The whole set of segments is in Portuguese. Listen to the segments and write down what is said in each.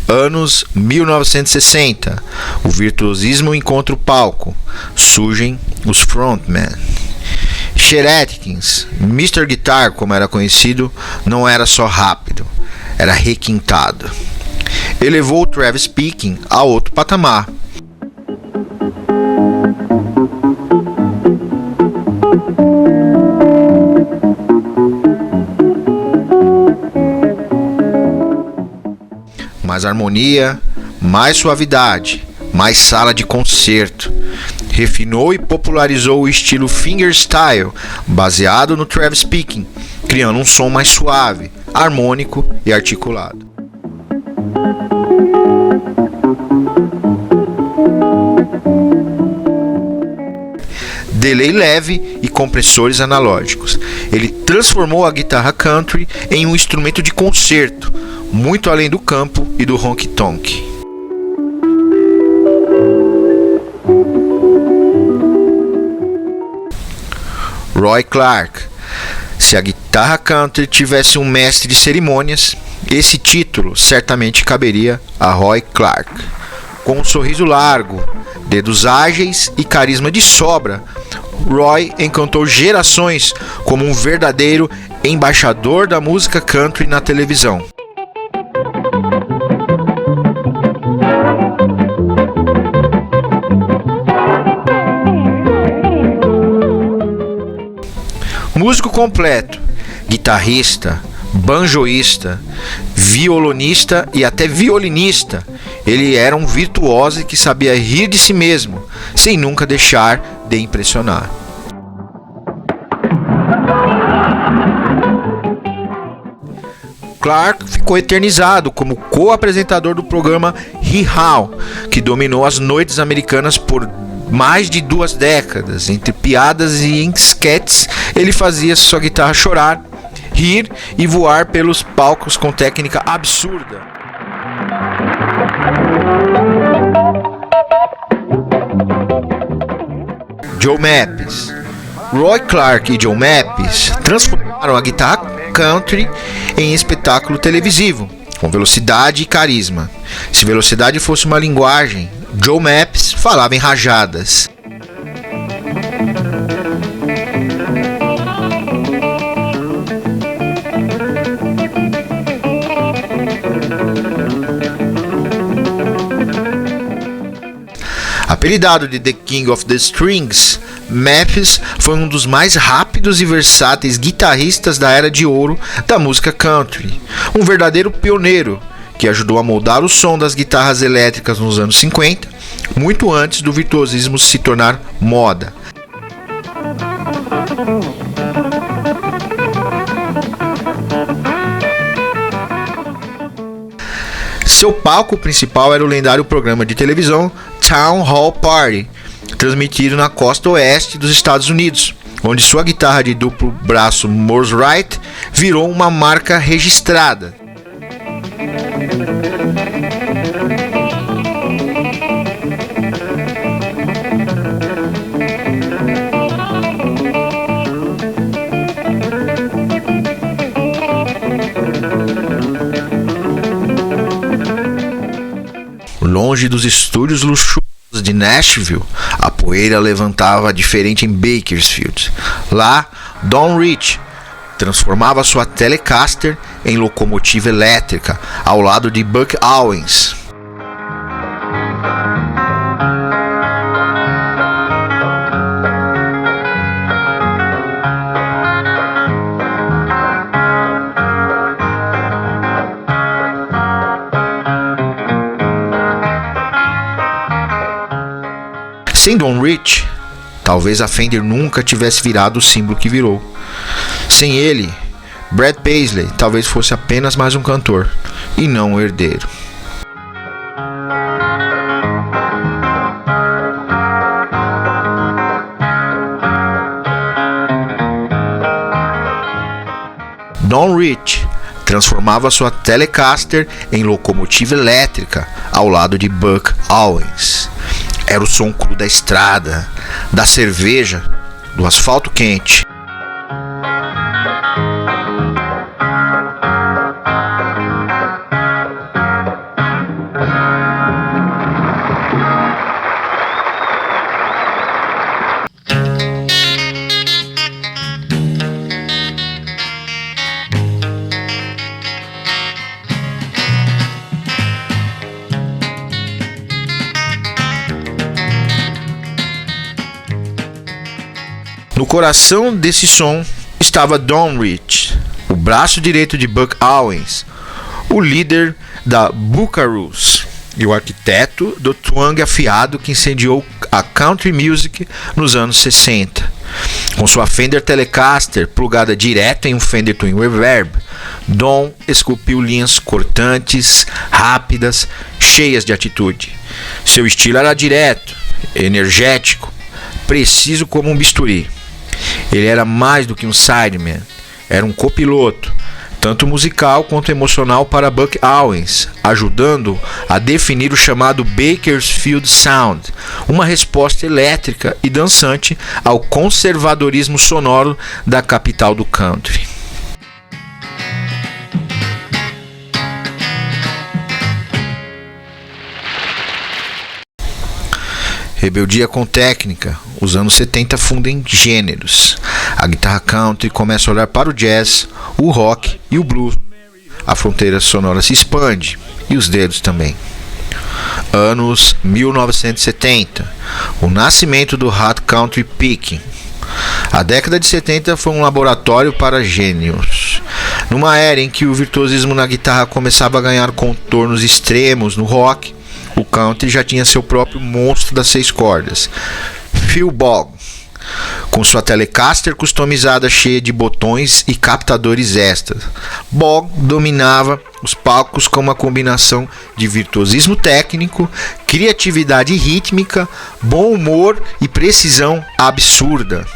Anos 1960. O virtuosismo encontra o palco. Surgem os frontmen. Chet Atkins, Mr. Guitar, como era conhecido, não era só rápido, era requintado. Elevou o Travis Speaking a outro patamar. Mais harmonia, mais suavidade, mais sala de concerto. Refinou e popularizou o estilo fingerstyle, baseado no Travis Speaking, criando um som mais suave, harmônico e articulado. Delay leve e compressores analógicos. Ele transformou a guitarra country em um instrumento de concerto, muito além do campo e do honky-tonk. Roy Clark. Se a guitarra country tivesse um mestre de cerimônias, esse título certamente caberia a Roy Clark. Com um sorriso largo, dedos ágeis e carisma de sobra, Roy encantou gerações como um verdadeiro embaixador da música country na televisão. Músico completo, guitarrista, banjoísta, violonista e até violinista, ele era um virtuoso que sabia rir de si mesmo, sem nunca deixar de impressionar. Clark ficou eternizado como co-apresentador do programa Hee-Haw, que dominou as noites americanas por mais de 2 décadas. Entre piadas e esquetes, ele fazia sua guitarra chorar, rir e voar pelos palcos com técnica absurda. Joe Mappes. Roy Clark e Joe Mappes transformaram a guitarra country em espetáculo televisivo, com velocidade e carisma. Se velocidade fosse uma linguagem, Joe Mappes falava em rajadas. Apelidado de The King of the Strings, Mappes foi um dos mais rápidos e versáteis guitarristas da era de ouro da música country. Um verdadeiro pioneiro que ajudou a moldar o som das guitarras elétricas nos anos 50, muito antes do virtuosismo se tornar moda. Seu palco principal era o lendário programa de televisão Town Hall Party, transmitido na costa oeste dos Estados Unidos, onde sua guitarra de duplo braço Morse Wright virou uma marca registrada. Longe dos estúdios luxuosos de Nashville, a poeira levantava diferente em Bakersfield. Lá, Don Rich transformava sua Telecaster em locomotiva elétrica ao lado de Buck Owens. Sem Don Rich, talvez a Fender nunca tivesse virado o símbolo que virou. Sem ele, Brad Paisley talvez fosse apenas mais um cantor, e não um herdeiro. Don Rich transformava sua Telecaster em locomotiva elétrica ao lado de Buck Owens. Era o som cru da estrada, da cerveja, do asfalto quente. No coração desse som estava Don Rich, o braço direito de Buck Owens, o líder da Buckaroos e o arquiteto do twang afiado que incendiou a country music nos anos 60. Com sua Fender Telecaster plugada direto em um Fender Twin Reverb, Don esculpiu linhas cortantes, rápidas, cheias de atitude. Seu estilo era direto, energético, preciso como um bisturi. Ele era mais do que um sideman, era um copiloto, tanto musical quanto emocional para Buck Owens, ajudando a definir o chamado Bakersfield Sound, uma resposta elétrica e dançante ao conservadorismo sonoro da capital do country. Rebeldia com técnica, os anos 70 fundem gêneros. A guitarra country começa a olhar para o jazz, o rock e o blues. A fronteira sonora se expande, e os dedos também. Anos 1970, o nascimento do hard country picking. A década de 70 foi um laboratório para gênios. Numa era em que o virtuosismo na guitarra começava a ganhar contornos extremos no rock, o country já tinha seu próprio monstro das 6 cordas, Phil Bogg, com sua Telecaster customizada cheia de botões e captadores extras. Bogg dominava os palcos com uma combinação de virtuosismo técnico, criatividade rítmica, bom humor e precisão absurda.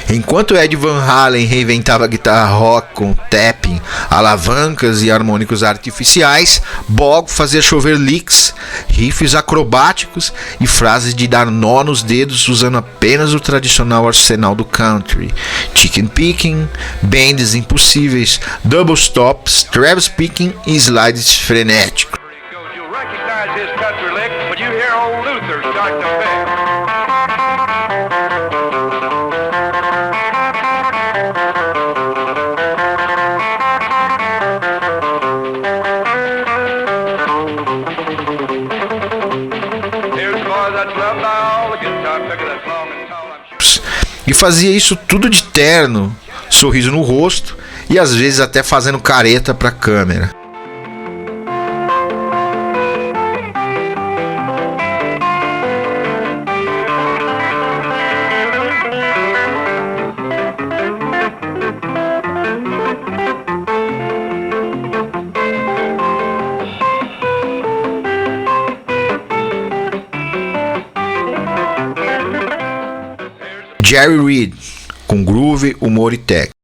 Enquanto Ed Van Halen reinventava a guitarra rock com tapping, alavancas e harmônicos artificiais, Bogg fazia chover licks, riffs acrobáticos e frases de dar nó nos dedos usando apenas o tradicional arsenal do country: chicken picking, bends impossíveis, double stops, treble picking e slides frenéticos. E fazia isso tudo de terno, sorriso no rosto e às vezes até fazendo careta para a câmera. Jerry Reed, com groove, humor e técnica.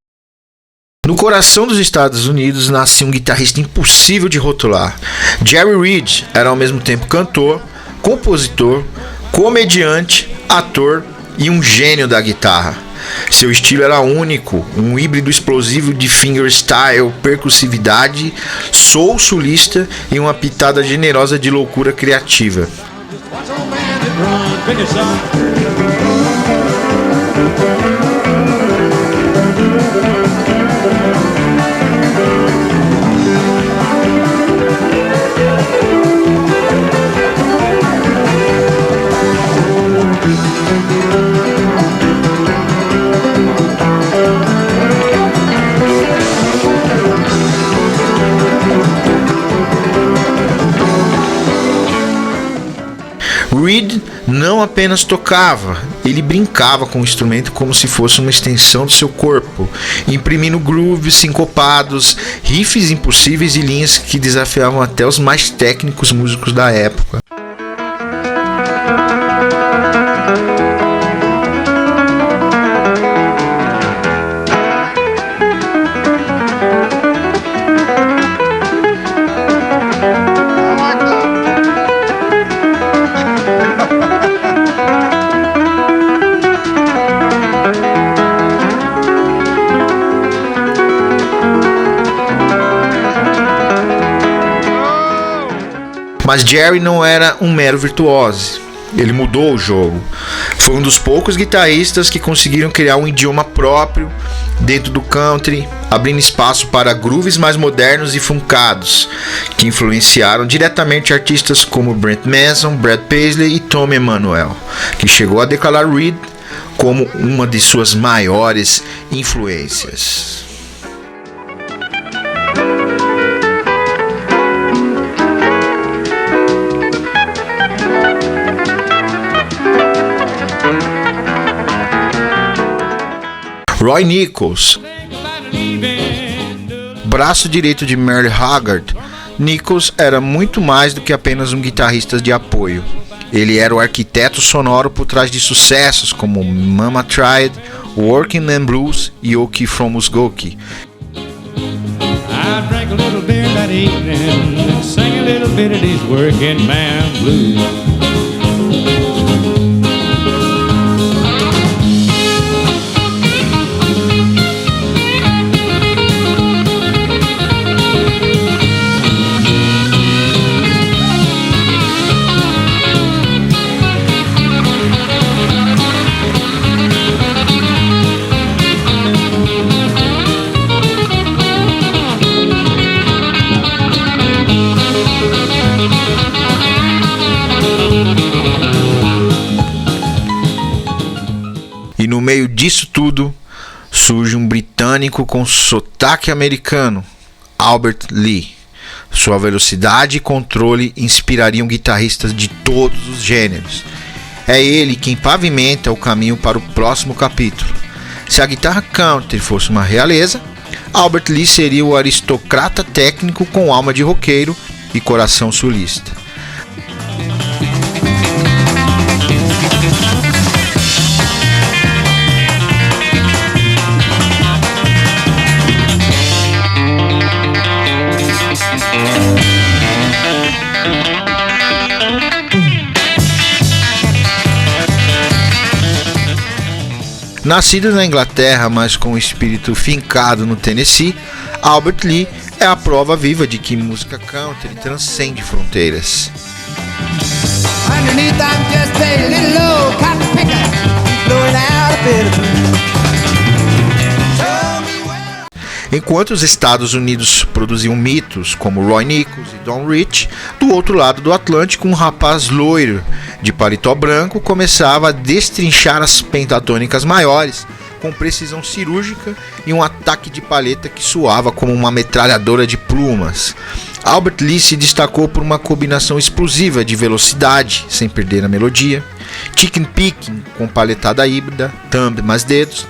No coração dos Estados Unidos nascia um guitarrista impossível de rotular. Jerry Reed era ao mesmo tempo cantor, compositor, comediante, ator e um gênio da guitarra. Seu estilo era único, um híbrido explosivo de fingerstyle, percussividade, soul sulista e uma pitada generosa de loucura criativa. Reed não apenas tocava, ele brincava com o instrumento como se fosse uma extensão do seu corpo, imprimindo grooves sincopados, riffs impossíveis e linhas que desafiavam até os mais técnicos músicos da época. Mas Jerry não era um mero virtuoso. Ele mudou o jogo. Foi um dos poucos guitarristas que conseguiram criar um idioma próprio dentro do country, abrindo espaço para grooves mais modernos e funkados, que influenciaram diretamente artistas como Brent Mason, Brad Paisley e Tommy Emmanuel, que chegou a declarar Reed como uma de suas maiores influências. Roy Nichols, braço direito de Merle Haggard, Nichols era muito mais do que apenas um guitarrista de apoio. Ele era o arquiteto sonoro por trás de sucessos como Mama Tried, Working Man Blues e Okie from Muskogee. I drank a little beer that evening and sang a little bit of these working man blues. E no meio disso tudo, surge um britânico com sotaque americano, Albert Lee. Sua velocidade e controle inspirariam guitarristas de todos os gêneros. É ele quem pavimenta o caminho para o próximo capítulo. Se a guitarra country fosse uma realeza, Albert Lee seria o aristocrata técnico com alma de roqueiro e coração sulista. Nascido na Inglaterra, mas com o espírito fincado no Tennessee, Albert Lee é a prova viva de que música country transcende fronteiras. Enquanto os Estados Unidos produziam mitos como Roy Nichols e Don Rich, do outro lado do Atlântico, um rapaz loiro de paletó branco começava a destrinchar as pentatônicas maiores com precisão cirúrgica e um ataque de palheta que soava como uma metralhadora de plumas. Albert Lee se destacou por uma combinação explosiva de velocidade, sem perder a melodia, chicken picking com palhetada híbrida, thumb mais dedos,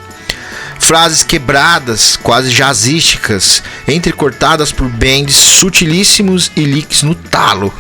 frases quebradas, quase jazzísticas, entrecortadas por bends sutilíssimos e licks no talo.